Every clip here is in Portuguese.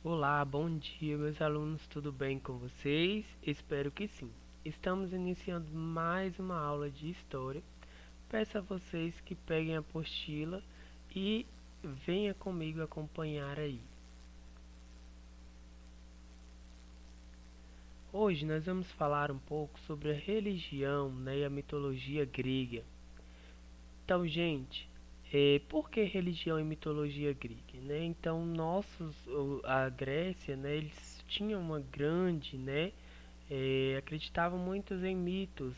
Olá, bom dia, meus alunos, tudo bem com vocês? Espero que sim. Estamos iniciando mais uma aula de história. Peço a vocês que peguem a apostila e venha comigo acompanhar aí. Hoje nós vamos falar um pouco sobre a religião, e a mitologia grega. Então, gente, por que religião e mitologia grega, Então, a Grécia, eles tinham uma grande, acreditavam muito em mitos,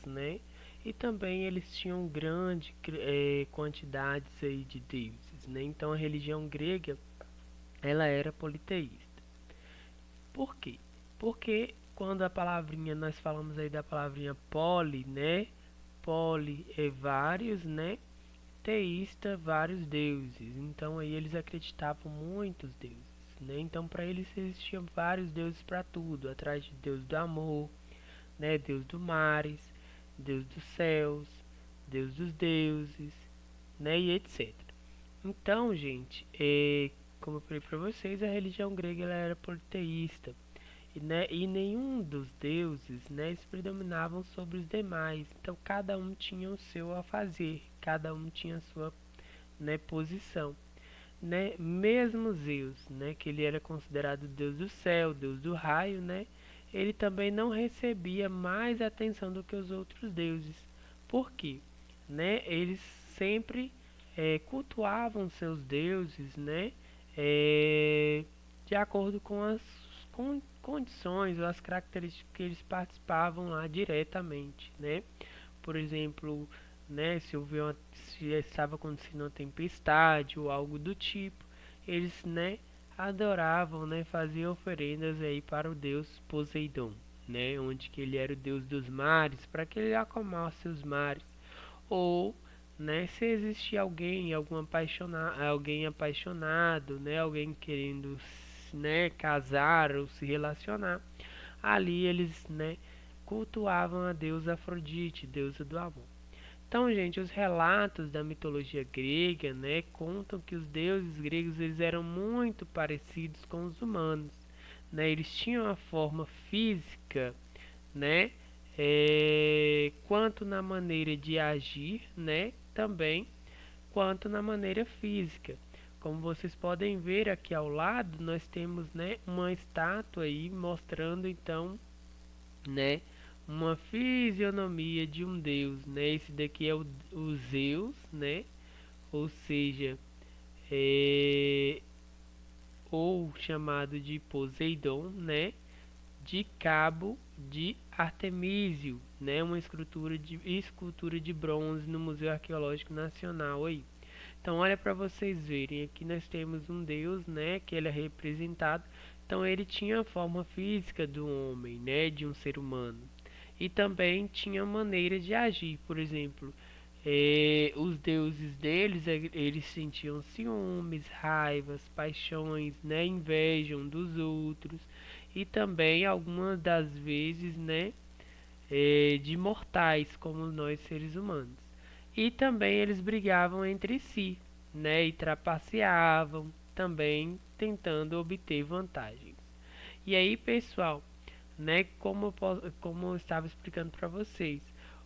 E também eles tinham grande quantidades aí de deuses, Então a religião grega, ela era politeísta. Por quê? Porque quando nós falamos aí da palavrinha poli, Poli é vários, Teísta, vários deuses. Então aí eles acreditavam muitos deuses, Então para eles existiam vários deuses para tudo, atrás de Deus do amor, Deus dos mares, Deus dos céus, Deus dos deuses, E etc. Então, gente, como eu falei para vocês, a religião grega ela era politeísta, e nenhum dos deuses, eles predominavam sobre os demais. Então, cada um tinha o seu a fazer, cada um tinha a sua, posição. Mesmo Zeus, que ele era considerado Deus do céu, Deus do raio, ele também não recebia mais atenção do que os outros deuses. Por quê? Eles sempre cultuavam seus deuses, de acordo com as condições ou as características que eles participavam lá diretamente, Por exemplo, se estava acontecendo uma tempestade ou algo do tipo, eles, adoravam, faziam oferendas aí para o deus Poseidon, onde que ele era o deus dos mares, para que ele acalmasse os mares. Ou, se existia alguém apaixonado, alguém querendo, casar ou se relacionar, ali eles, cultuavam a deusa Afrodite, deusa do amor. Então, gente, os relatos da mitologia grega, contam que os deuses gregos eles eram muito parecidos com os humanos, Eles tinham a forma física, né? Quanto na maneira de agir, também quanto na maneira física. Como vocês podem ver aqui ao lado, nós temos, uma estátua aí mostrando então, né, uma fisionomia de um deus, Esse daqui é o Zeus, Ou seja, é, ou chamado de Poseidon, De cabo de Artemísio, Uma escultura de bronze no Museu Arqueológico Nacional aí. Então olha para vocês verem, aqui nós temos um deus, que ele é representado. Então ele tinha a forma física do homem, de um ser humano. E também tinha maneira de agir, por exemplo, os deuses deles, eles sentiam ciúmes, raivas, paixões, inveja um dos outros, e também algumas das vezes, de mortais como nós seres humanos. E também eles brigavam entre si, e trapaceavam, também tentando obter vantagens. E aí, pessoal, como eu estava explicando para vocês,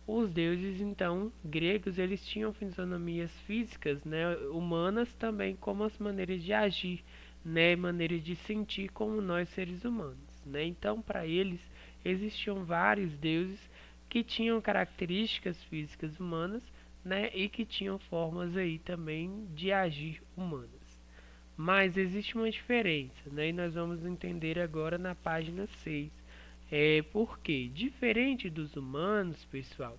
os deuses então gregos eles tinham fisionomias físicas, humanas também como as maneiras de agir, maneiras de sentir como nós seres humanos, Então para eles existiam vários deuses que tinham características físicas humanas, e que tinham formas aí também de agir humanas. Mas existe uma diferença, E nós vamos entender agora na página 6. Porque, diferente dos humanos, pessoal,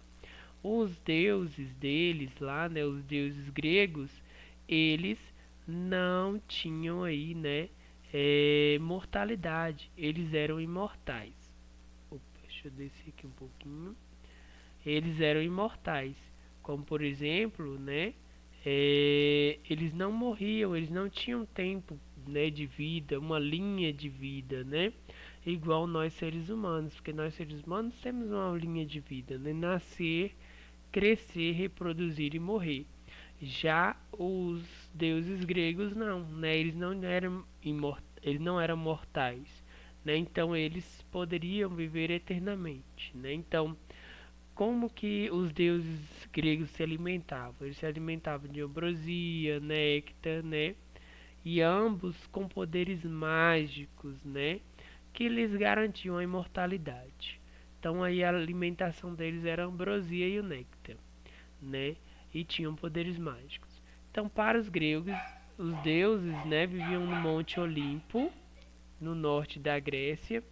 os deuses deles lá, os deuses gregos, eles não tinham aí, mortalidade. Eles eram imortais. Opa, deixa eu descer aqui um pouquinho. Eles eram imortais. Como por exemplo, eles não morriam, eles não tinham tempo, de vida, uma linha de vida, igual nós seres humanos, porque nós seres humanos temos uma linha de vida, nascer, crescer, reproduzir e morrer. Já os deuses gregos não, eles não eram eles não eram mortais, né? Então eles poderiam viver eternamente, né? Então, como que os deuses gregos se alimentavam? Eles se alimentavam de ambrosia, néctar, né? E ambos com poderes mágicos, né? Que lhes garantiam a imortalidade. Então aí a alimentação deles era a ambrosia e o néctar, né? E tinham poderes mágicos. Então para os gregos, os deuses, né, viviam no Monte Olimpo, no norte da Grécia,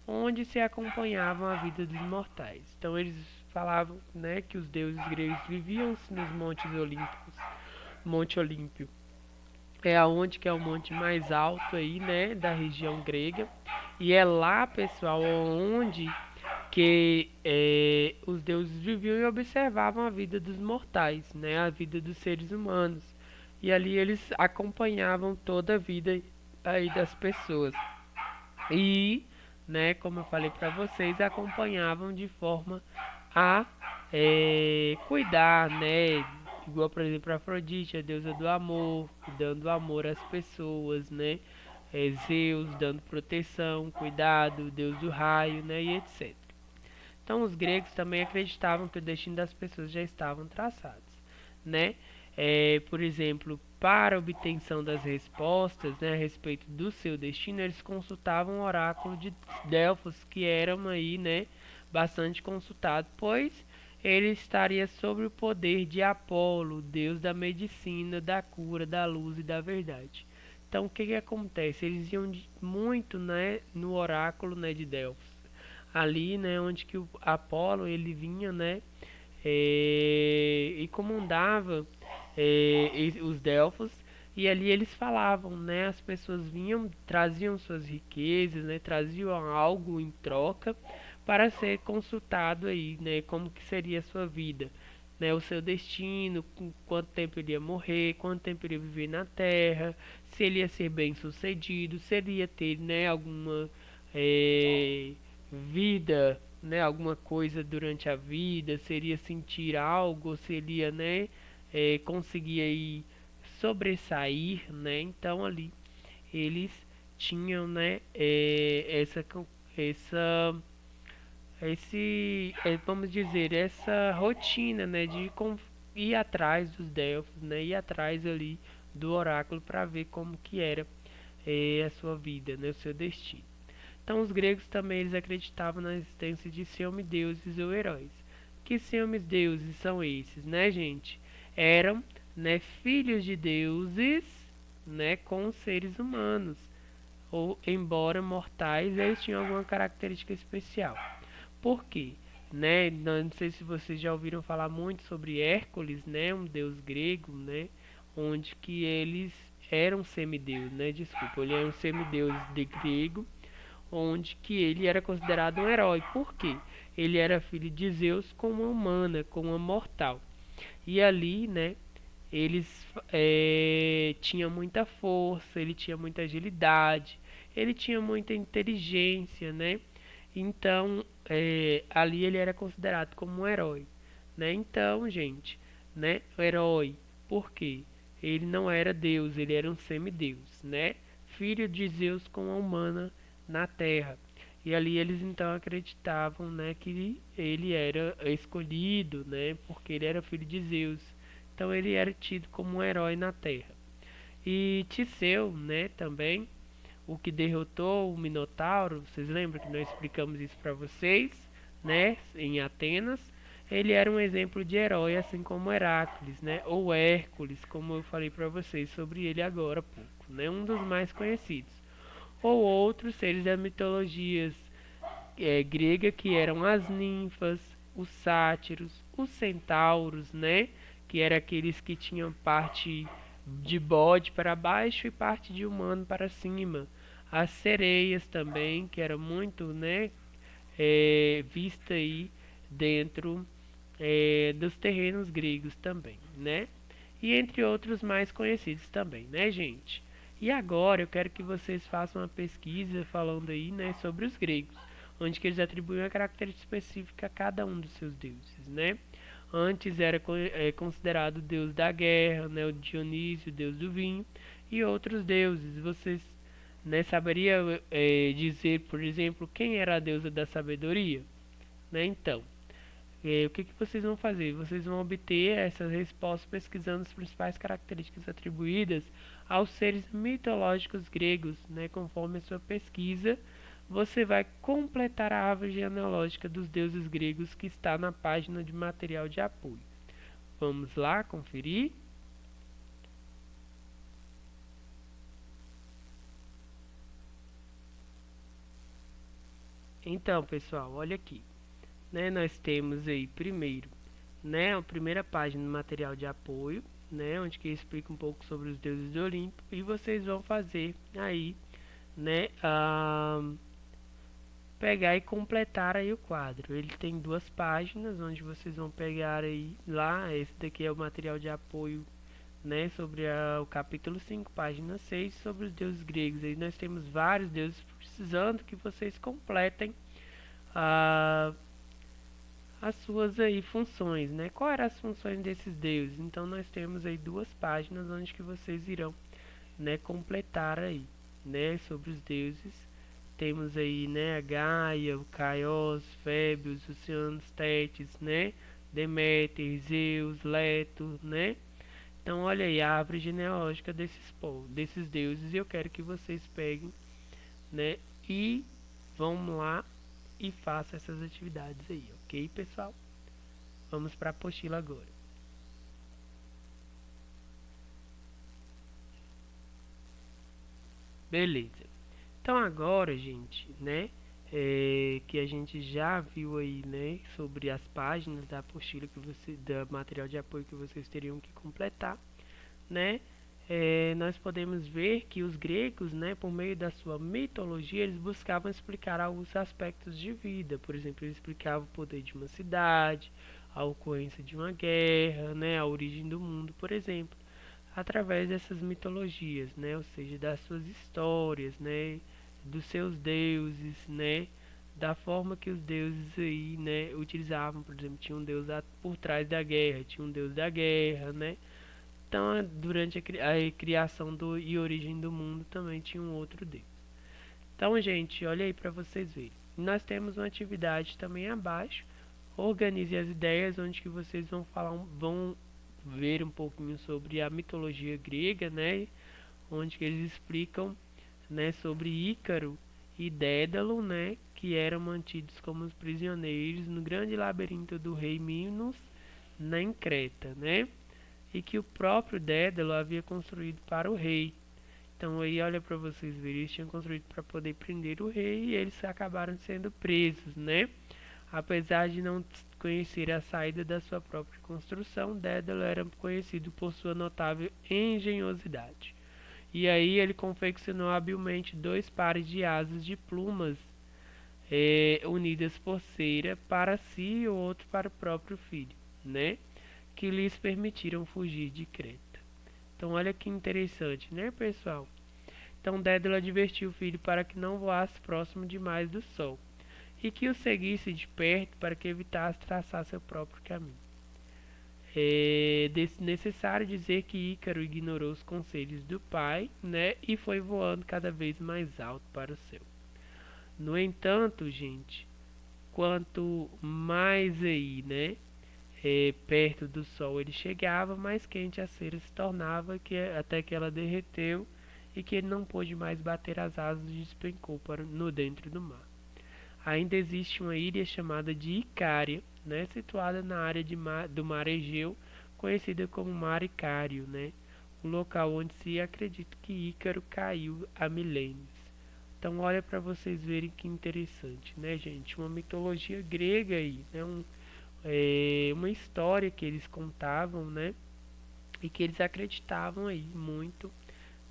onde se acompanhavam a vida dos mortais. Então eles falavam, né, que os deuses gregos viviam nos montes olímpicos. Monte Olímpio é aonde que é o monte mais alto aí, né, da região grega. E é lá, pessoal, onde que os deuses viviam e observavam a vida dos mortais, né, a vida dos seres humanos. E ali eles acompanhavam toda a vida aí das pessoas. E, né, como eu falei para vocês, acompanhavam de forma a cuidar, né, igual por exemplo a Afrodite, a deusa do amor, dando amor às pessoas, né, Zeus dando proteção, cuidado, deus do raio, né, e etc. Então os gregos também acreditavam que o destino das pessoas já estavam traçados, né? Por exemplo, para a obtenção das respostas, né, a respeito do seu destino, eles consultavam o oráculo de Delfos, que eram aí, né, bastante consultado, pois ele estaria sob o poder de Apolo, deus da medicina, da cura, da luz e da verdade. Então, o que que acontece? Eles iam muito, né, no oráculo, né, de Delfos, ali, né, onde que o Apolo ele vinha, né, e comandava os Delfos, e ali eles falavam, né, as pessoas vinham, traziam suas riquezas, né, traziam algo em troca para ser consultado aí, né, como que seria a sua vida, né, o seu destino, com quanto tempo ele ia morrer, quanto tempo ele ia viver na Terra, se ele ia ser bem sucedido, se ele ia ter, né, alguma vida, né, alguma coisa durante a vida, seria sentir algo, seria, né, conseguir aí sobressair, né? Então ali eles tinham, né, essa vamos dizer, essa rotina, né, de ir atrás dos Delfos, né, ir atrás ali do oráculo para ver como que era a sua vida, né, o seu destino. Então os gregos também eles acreditavam na existência de semideuses ou heróis. Que semideuses são esses, né, gente? Eram, né, filhos de deuses, né, com seres humanos, ou embora mortais, eles tinham alguma característica especial. Por quê? Né? Não sei se vocês já ouviram falar muito sobre Hércules, né, um deus grego, né, onde que eles eram semideus, né? Desculpa, ele era um semideus de grego, onde que ele era considerado um herói. Por quê? Ele era filho de Zeus com uma humana, com uma mortal. E ali, né, eles tinham muita força, ele tinha muita agilidade, ele tinha muita inteligência, né? Então, ali ele era considerado como um herói, né? Então, gente, né, o herói, por quê? Ele não era Deus, ele era um semideus, né? Filho de Zeus com a humana na Terra. E ali eles então acreditavam, né, que ele era escolhido, né, porque ele era filho de Zeus. Então ele era tido como um herói na Terra. E Tiseu, né, também, o que derrotou o Minotauro, vocês lembram que nós explicamos isso para vocês, né, em Atenas? Ele era um exemplo de herói, assim como Heracles, né, ou Hércules, como eu falei para vocês sobre ele agora há pouco, né, um dos mais conhecidos. Ou outros seres da mitologias grega, que eram as ninfas, os sátiros, os centauros, né, que eram aqueles que tinham parte de bode para baixo e parte de humano para cima. As sereias também, que era muito, né, vista aí dentro dos terrenos gregos também, né? E entre outros mais conhecidos também, né, gente? E agora eu quero que vocês façam uma pesquisa falando aí, né, sobre os gregos, onde que eles atribuem uma característica específica a cada um dos seus deuses, né? Antes era considerado o deus da guerra, né, o Dionísio, o deus do vinho, e outros deuses. Vocês, né? Saberia dizer, por exemplo, quem era a deusa da sabedoria, né? Então, o que que vocês vão fazer? Vocês vão obter essas respostas pesquisando as principais características atribuídas aos seres mitológicos gregos, né? Conforme a sua pesquisa, você vai completar a árvore genealógica dos deuses gregos que está na página de material de apoio. Vamos lá conferir? Então, pessoal, olha aqui, né? Nós temos aí primeiro, né, a primeira página do material de apoio, né, onde que explica um pouco sobre os deuses do Olimpo e vocês vão fazer aí, né, pegar e completar aí o quadro. Ele tem duas páginas onde vocês vão pegar aí lá, esse daqui é o material de apoio, né, sobre o capítulo 5, página 6, sobre os deuses gregos. Aí nós temos vários deuses precisando que vocês completem a as suas aí funções, né? Qual eram as funções desses deuses? Então nós temos aí duas páginas onde que vocês irão, né, completar aí, né, sobre os deuses. Temos aí, né, a Gaia, o Caios, Fébios, Oceanos, Tétis, né, Deméter, Zeus, Leto, né? Então olha aí a árvore genealógica desses povos, desses deuses, e eu quero que vocês peguem, né, e vão lá e façam essas atividades aí, ok, pessoal? Vamos para a apostila agora. Beleza. Então agora, gente, né, que a gente já viu aí, né, sobre as páginas da apostila que você, da material de apoio que vocês teriam que completar, né, nós podemos ver que os gregos, né, por meio da sua mitologia, eles buscavam explicar alguns aspectos de vida. Por exemplo, eles explicavam o poder de uma cidade, a ocorrência de uma guerra, né, a origem do mundo, por exemplo, através dessas mitologias, né, ou seja, das suas histórias, né, dos seus deuses, né, da forma que os deuses aí, né, utilizavam. Por exemplo, tinha um deus por trás da guerra, tinha um deus da guerra, né. Então, durante a criação e origem do mundo também tinha um outro deus. Então, gente, olha aí para vocês verem. Nós temos uma atividade também abaixo. Organize as ideias, onde que vocês vão falar, vão ver um pouquinho sobre a mitologia grega, né? Onde que eles explicam, né, sobre Ícaro e Dédalo, né, que eram mantidos como prisioneiros no grande labirinto do rei Minos, na Creta, né? E que o próprio Dédalo havia construído para o rei. Então aí olha para vocês verem, eles tinham construído para poder prender o rei e eles acabaram sendo presos, né? Apesar de não conhecer a saída da sua própria construção, Dédalo era conhecido por sua notável engenhosidade. E aí ele confeccionou habilmente dois pares de asas de plumas unidas por cera para si e o outro para o próprio filho, né? Que lhes permitiram fugir de Creta. Então olha que interessante, né, pessoal? Então Dédalo advertiu o filho para que não voasse próximo demais do sol e que o seguisse de perto para que evitasse traçar seu próprio caminho. É necessário dizer que Ícaro ignorou os conselhos do pai, né, e foi voando cada vez mais alto para o céu. No entanto, gente, quanto mais aí, né, perto do sol ele chegava, mais quente a cera se tornava, até que ela derreteu e que ele não pôde mais bater as asas e despencou no dentro do mar. Ainda existe uma ilha chamada de Icária, né, situada na área do mar Egeu, conhecida como Mar Icário, né, um local onde se acredita que Ícaro caiu há milênios. Então olha para vocês verem que interessante, né, gente? Uma mitologia grega aí, né? Uma história que eles contavam, né? E que eles acreditavam aí muito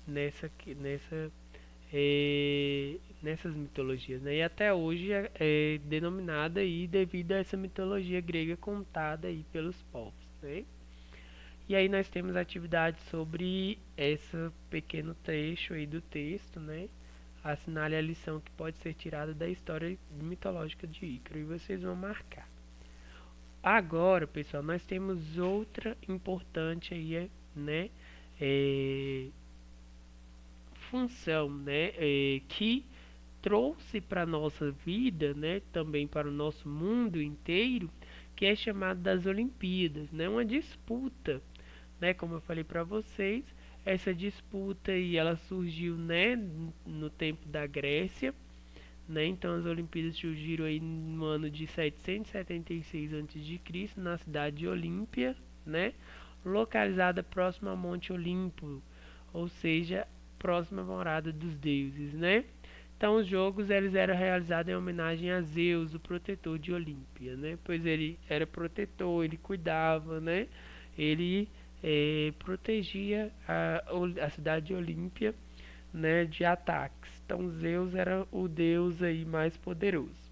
nessa nessas mitologias, né? E até hoje é denominada aí devido a essa mitologia grega contada aí pelos povos, né? E aí nós temos atividades sobre esse pequeno trecho aí do texto, né? Assinale a lição que pode ser tirada da história mitológica de Ícaro e vocês vão marcar. Agora, pessoal, nós temos outra importante aí, né? função, né, que trouxe para nossa vida, né, também para o nosso mundo inteiro, que é chamado das Olimpíadas, né, uma disputa, né, como eu falei para vocês, essa disputa aí ela surgiu, né, no tempo da Grécia, né, então as Olimpíadas surgiram aí no ano de 776 a.C. na cidade de Olímpia, né, localizada próxima ao Monte Olimpo, ou seja, próxima à morada dos deuses, né? Então os jogos eles eram realizados em homenagem a Zeus, o protetor de Olímpia, né? Pois ele era protetor, ele cuidava, né? Ele protegia a cidade de Olímpia, né, de ataques. Então Zeus era o deus aí mais poderoso.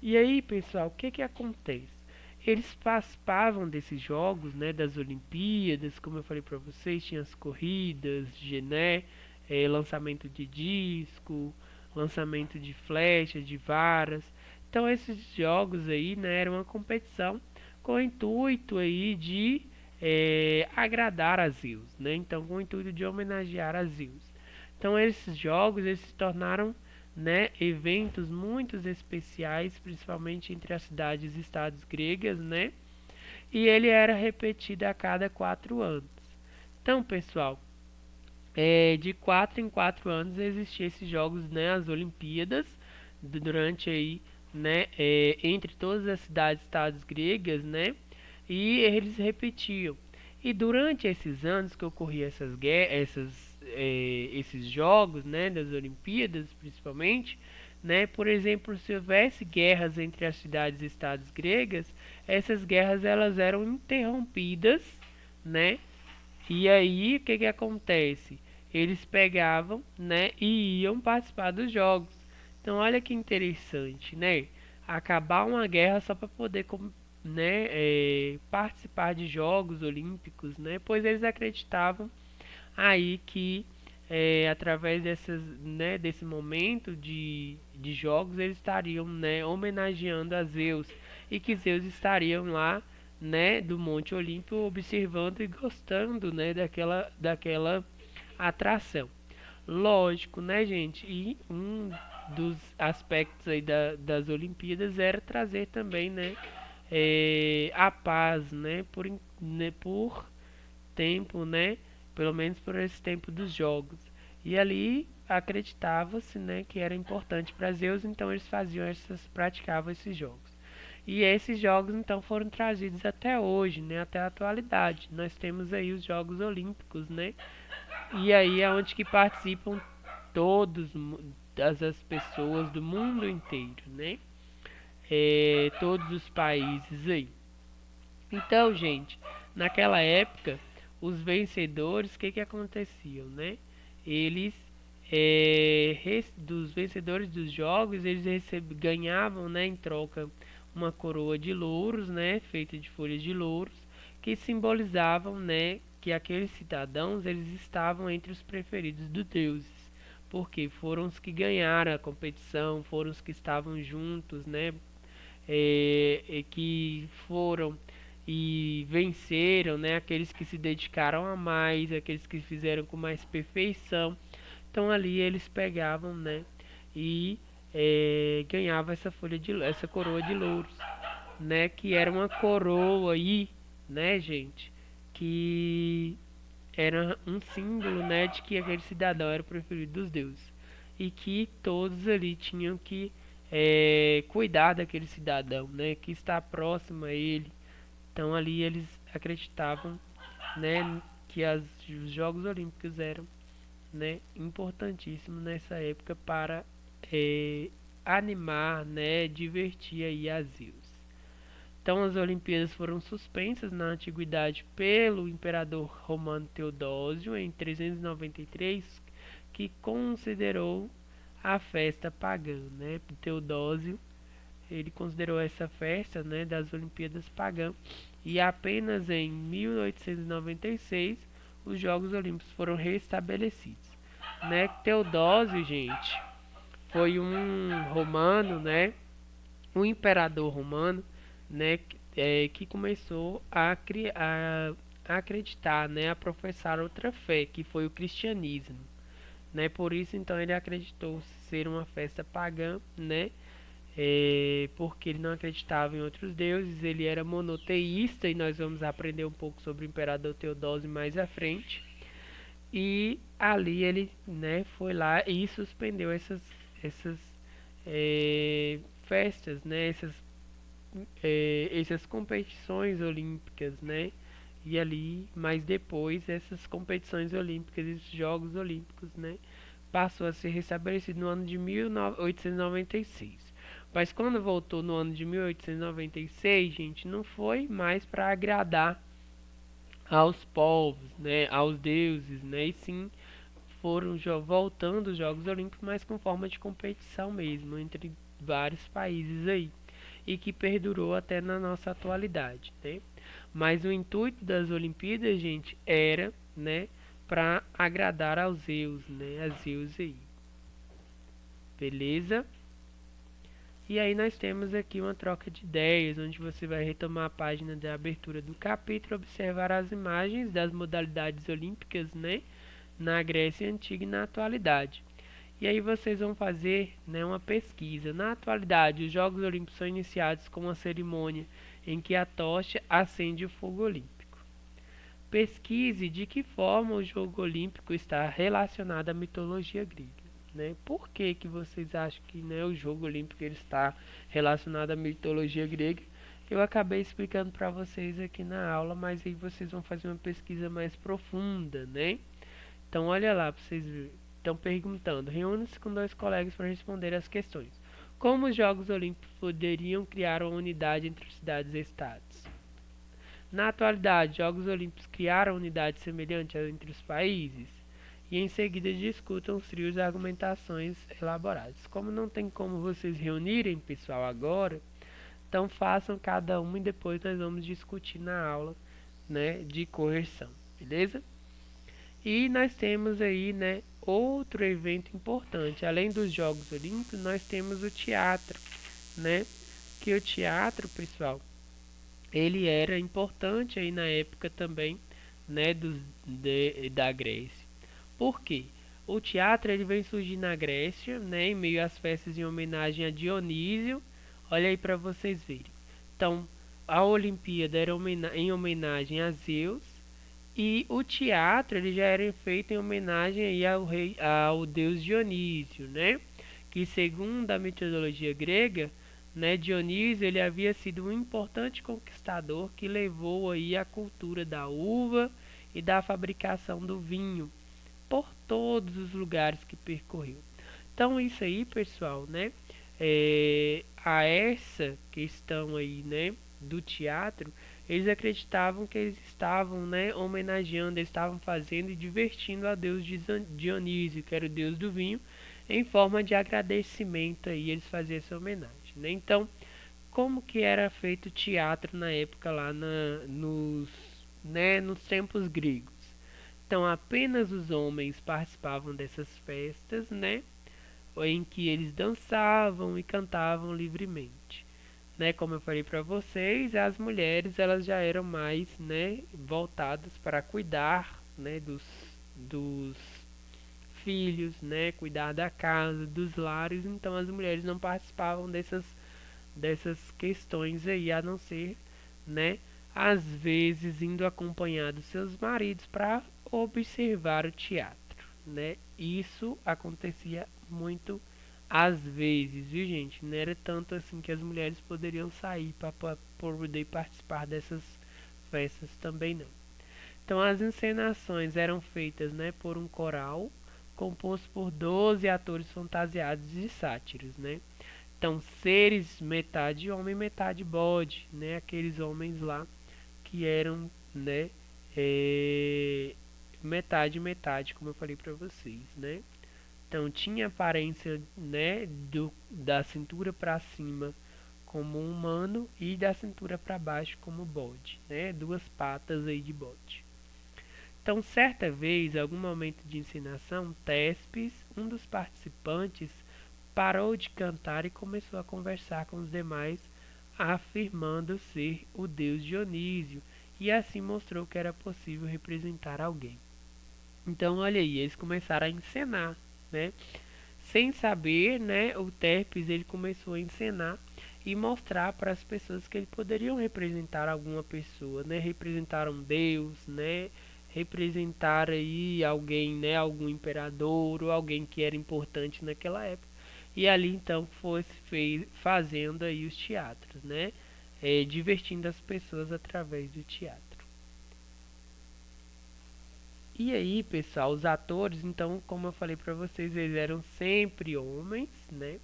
E aí, pessoal, o que que acontece? Eles participavam desses jogos, né, das Olimpíadas, como eu falei para vocês, tinha as corridas, né, lançamento de disco, lançamento de flechas, de varas. Então esses jogos aí, né, eram uma competição com o intuito aí de agradar a Zeus, né? Então com o intuito de homenagear a Zeus. Então esses jogos eles se tornaram, né, eventos muito especiais, principalmente entre as cidades e estados gregas, né? E ele era repetido a cada 4 anos. Então, pessoal, de 4 em 4 anos existiam esses jogos, né, as Olimpíadas, durante aí, né, entre todas as cidades e estados gregas, né? E eles repetiam. E durante esses anos que ocorriam essas guerras, esses jogos, né, das Olimpíadas, principalmente, né, por exemplo, se houvesse guerras entre as cidades e estados gregas, essas guerras elas eram interrompidas, né? E aí, o que que acontece? Eles pegavam, né, e iam participar dos jogos. Então, olha que interessante, né? Acabar uma guerra só para poder, né, participar de Jogos Olímpicos, né? Pois eles acreditavam aí que através né, desse momento de jogos eles estariam, né, homenageando a Zeus e que Zeus estariam lá, né, do Monte Olimpo observando e gostando, né, daquela atração. Lógico, né, gente? E um dos aspectos aí das Olimpíadas era trazer também, né, a paz, né, por tempo, né? Pelo menos por esse tempo dos jogos. E ali acreditava-se, né, que era importante para Zeus, então eles praticavam esses jogos. E esses jogos então foram trazidos até hoje, né, até a atualidade. Nós temos aí os Jogos Olímpicos, né? E aí é onde que participam todos as pessoas do mundo inteiro, né? Todos os países aí. Então, gente, naquela época, os vencedores, o que que aconteciam, né? Eles, dos vencedores dos jogos, eles ganhavam, né, em troca uma coroa de louros, né, feita de folhas de louros, que simbolizavam, né, que aqueles cidadãos eles estavam entre os preferidos dos deuses, porque foram os que ganharam a competição, foram os que estavam juntos, né, que foram e venceram, né? Aqueles que se dedicaram a mais, aqueles que fizeram com mais perfeição. Então ali eles pegavam, né? E ganhavam essa coroa de louros, né? Que era uma coroa aí, né, gente? Que era um símbolo, né, de que aquele cidadão era o preferido dos deuses e que todos ali tinham que cuidar daquele cidadão, né, que está próximo a ele. Então ali eles acreditavam, né, que os Jogos Olímpicos eram, né, importantíssimos nessa época para animar, né, divertir aí a Zeus. Então as Olimpíadas foram suspensas na antiguidade pelo imperador romano Teodósio em 393, que considerou a festa pagã, né? Teodósio, ele considerou essa festa, né, das Olimpíadas pagã, e apenas em 1896 os Jogos Olímpicos foram restabelecidos, né? Teodósio, gente, foi um romano, né? Um imperador romano, né, que começou a acreditar, né, a professar outra fé, que foi o cristianismo, né? Por isso, então, ele acreditou ser uma festa pagã, né? Porque ele não acreditava em outros deuses, ele era monoteísta, e nós vamos aprender um pouco sobre o imperador Teodósio mais à frente. E ali ele, né, foi lá e suspendeu essas festas, né, essas competições olímpicas, né? E ali, mas depois essas competições olímpicas, esses Jogos Olímpicos, né, passou a ser restabelecido no ano de 1896. Mas quando voltou no ano de 1896, gente, não foi mais para agradar aos povos, né, aos deuses, né, e sim foram voltando os Jogos Olímpicos, mas com forma de competição mesmo, entre vários países aí, e que perdurou até na nossa atualidade, né? Mas o intuito das Olimpíadas, gente, era, né, para agradar aos Zeus, né, a Zeus aí. Beleza? E aí nós temos aqui uma troca de ideias, onde você vai retomar a página de abertura do capítulo, observar as imagens das modalidades olímpicas, né, na Grécia Antiga e na atualidade. E aí vocês vão fazer, né, uma pesquisa. Na atualidade, os Jogos Olímpicos são iniciados com uma cerimônia em que a tocha acende o fogo olímpico. Pesquise de que forma o jogo olímpico está relacionado à mitologia grega. Né? Por que, que vocês acham que, né, o jogo olímpico ele está relacionado à mitologia grega? Eu acabei explicando para vocês aqui na aula, mas aí vocês vão fazer uma pesquisa mais profunda, né? Então olha lá para vocês verem. Estão perguntando. Reúne-se com dois colegas para responder as questões. Como os Jogos Olímpicos poderiam criar uma unidade entre cidades e estados? Na atualidade, Jogos Olímpicos criaram unidade semelhante entre os países? E em seguida discutam os trios e argumentações elaboradas. Como não tem como vocês reunirem, pessoal, agora, então façam cada um e depois nós vamos discutir na aula, né, de correção, beleza? E nós temos aí, né, outro evento importante. Além dos Jogos Olímpicos, nós temos o teatro, né? Que o teatro, pessoal, ele era importante aí na época também, né, da Grécia. Por quê? O teatro ele vem surgir na Grécia, né, em meio às festas em homenagem a Dionísio. Olha aí para vocês verem. Então, a Olimpíada era em homenagem a Zeus e o teatro ele já era feito em homenagem aí ao deus Dionísio, né? Que segundo a mitologia grega, né, Dionísio ele havia sido um importante conquistador que levou aí a cultura da uva e da fabricação do vinho por todos os lugares que percorreu. Então isso aí, pessoal, né? A essa questão aí, né, do teatro, eles acreditavam que eles estavam, né, homenageando, eles estavam fazendo e divertindo a deus Dionísio, que era o deus do vinho, em forma de agradecimento aí eles faziam essa homenagem, né? Então, como que era feito o teatro na época lá nos tempos gregos? Então, apenas os homens participavam dessas festas, né? Em que eles dançavam e cantavam livremente. Né, como eu falei para vocês, as mulheres elas já eram mais, né, voltadas para cuidar, né, dos filhos, né, cuidar da casa, dos lares. Então as mulheres não participavam dessas questões aí, a não ser, né, às vezes indo acompanhar dos seus maridos para observar o teatro, né? Isso acontecia muito às vezes, viu, gente? Não era tanto assim que as mulheres poderiam sair para poder participar dessas festas também não. Então as encenações eram feitas, né, por um coral composto por 12 atores fantasiados de sátiros, né? Então seres metade homem, metade bode, né? Aqueles homens lá que eram, né, metade metade, como eu falei para vocês, né? Então tinha aparência, né, da cintura para cima como um humano e da cintura para baixo como bode, né? Duas patas aí de bode. Então, certa vez, em algum momento de encenação, Tespes, um dos participantes, parou de cantar e começou a conversar com os demais, afirmando ser o deus Dionísio, e assim mostrou que era possível representar alguém. Então, olha aí, eles começaram a encenar, né? Sem saber, né, o Terpes ele começou a encenar e mostrar para as pessoas que ele poderiam representar alguma pessoa, né, representar um deus, né, representar aí alguém, né, algum imperador ou alguém que era importante naquela época. E ali então foi se fazendo aí os teatros, né, divertindo as pessoas através do teatro. E aí, pessoal, os atores, então, como eu falei para vocês, eles eram sempre homens, né?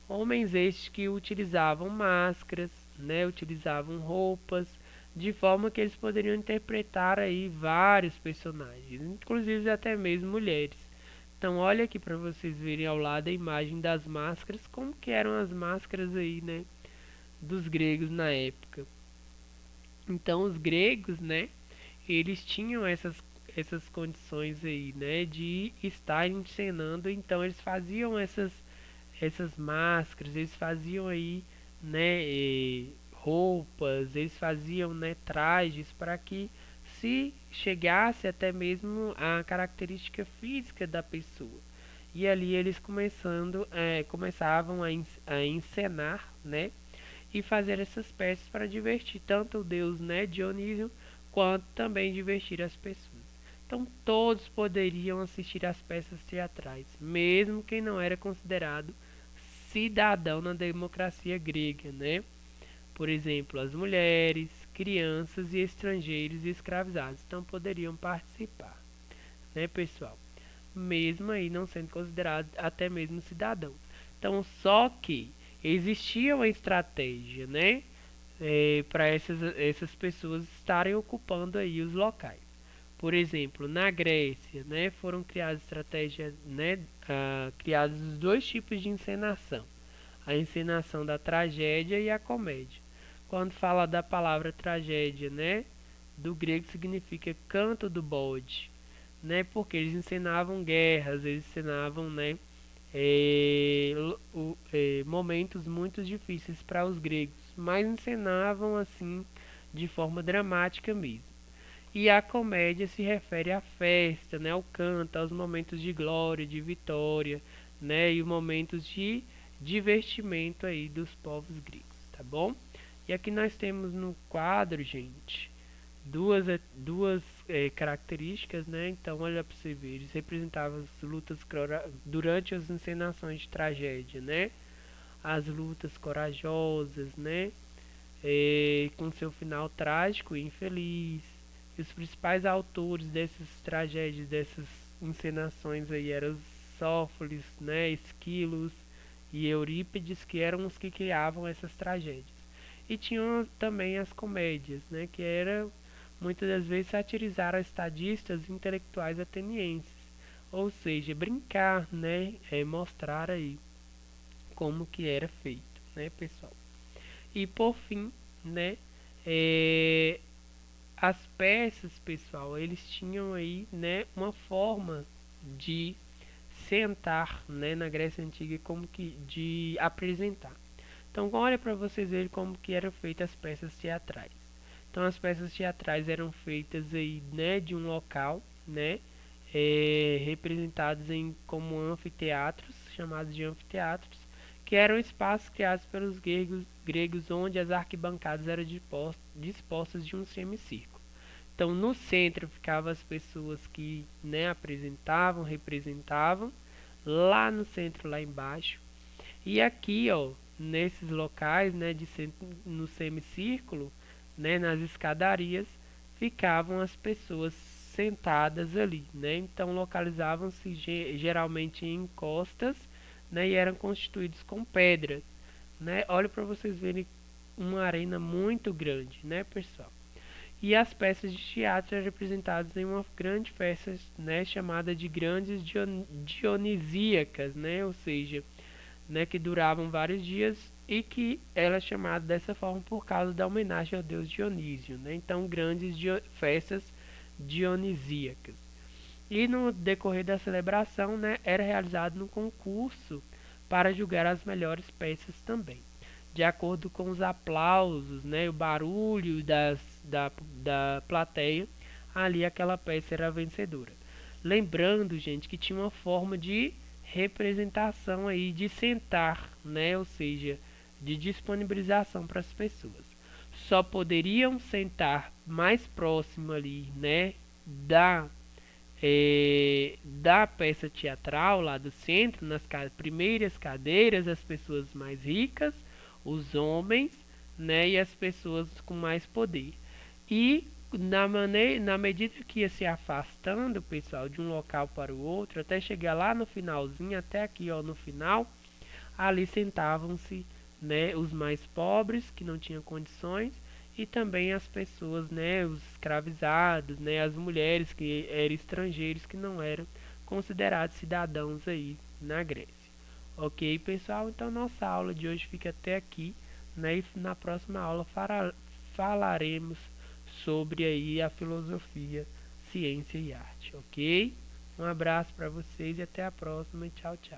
Homens estes que utilizavam máscaras, né, utilizavam roupas, de forma que eles poderiam interpretar aí vários personagens, inclusive até mesmo mulheres. Então olha aqui para vocês verem ao lado a imagem das máscaras, como que eram as máscaras aí, né, dos gregos na época. Então os gregos, né, eles tinham essas condições aí, né, de estar encenando, então eles faziam essas máscaras, eles faziam aí, né, roupas, eles faziam, né, trajes para que se chegasse até mesmo a característica física da pessoa. E ali eles começavam a encenar, né, e fazer essas peças para divertir tanto o deus, né, Dionísio, quanto também divertir as pessoas. Então todos poderiam assistir às peças teatrais, mesmo quem não era considerado cidadão na democracia grega, né? Por exemplo, as mulheres, crianças e estrangeiros e escravizados então poderiam participar, né, pessoal? Mesmo aí não sendo considerados até mesmo cidadãos. Então, só que existia uma estratégia, né, para essas pessoas estarem ocupando aí os locais. Por exemplo, na Grécia, né, foram criadas estratégias, né, criados os dois tipos de encenação: a encenação da tragédia e a comédia. Quando fala da palavra tragédia, né, do grego significa canto do bode, né, porque eles encenavam guerras, eles encenavam, né, momentos muito difíceis para os gregos, mas encenavam assim de forma dramática mesmo. E a comédia se refere à festa, né, ao canto, aos momentos de glória, de vitória, né, e os momentos de divertimento aí dos povos gregos, tá bom? E aqui nós temos no quadro, gente, duas características, né? Então olha para você ver, eles representavam as lutas durante as encenações de tragédia, né? As lutas corajosas, né? Com seu final trágico e infeliz. E os principais autores dessas tragédias, dessas encenações aí eram Sófocles, né, Esquilos e Eurípides, que eram os que criavam essas tragédias. E tinham também as comédias, né, que era muitas das vezes satirizar as estadistas intelectuais atenienses, ou seja, brincar, né, mostrar aí como que era feito, né, pessoal. E por fim, né, é, as peças, pessoal, eles tinham aí, né, uma forma de sentar, né, na Grécia Antiga, como que de apresentar. Então, olha para vocês verem como que eram feitas as peças teatrais. Então, as peças teatrais eram feitas aí, né, de um local, né, representados em como anfiteatros, chamados de anfiteatros, que eram espaços criados pelos gregos onde as arquibancadas eram dispostas de um semicírculo. Então, no centro ficavam as pessoas que, né, apresentavam, representavam, lá no centro, lá embaixo. E aqui, ó, nesses locais, né, no semicírculo, né, nas escadarias, ficavam as pessoas sentadas ali, né? Então localizavam-se geralmente em encostas, né, e eram constituídos com pedras, né? Olha para vocês verem uma arena muito grande, né, pessoal? E as peças de teatro eram representadas em uma grande festa, né, chamada de grandes dionisíacas, né? Ou seja, né, que duravam vários dias e que era chamado dessa forma por causa da homenagem ao deus Dionísio, né? Então, grandes festas dionisíacas. E no decorrer da celebração, né, era realizado um concurso para julgar as melhores peças também. De acordo com os aplausos, né, o barulho da plateia, ali aquela peça era a vencedora. Lembrando, gente, que tinha uma forma de representação aí, de sentar, né? Ou seja, de disponibilização para as pessoas. Só poderiam sentar mais próximo ali, né? Da peça teatral lá do centro, nas primeiras cadeiras, as pessoas mais ricas, os homens, né? E as pessoas com mais poder. E na medida que ia se afastando, pessoal, de um local para o outro, até chegar lá no finalzinho, até aqui, ó, no final, ali sentavam-se, né, os mais pobres que não tinham condições e também as pessoas, né, os escravizados, né, as mulheres que eram estrangeiros que não eram considerados cidadãos aí na Grécia. Ok, pessoal? Então nossa aula de hoje fica até aqui, né? E na próxima aula falaremos sobre aí a filosofia, ciência e arte, ok? Um abraço para vocês e até a próxima. Tchau, tchau.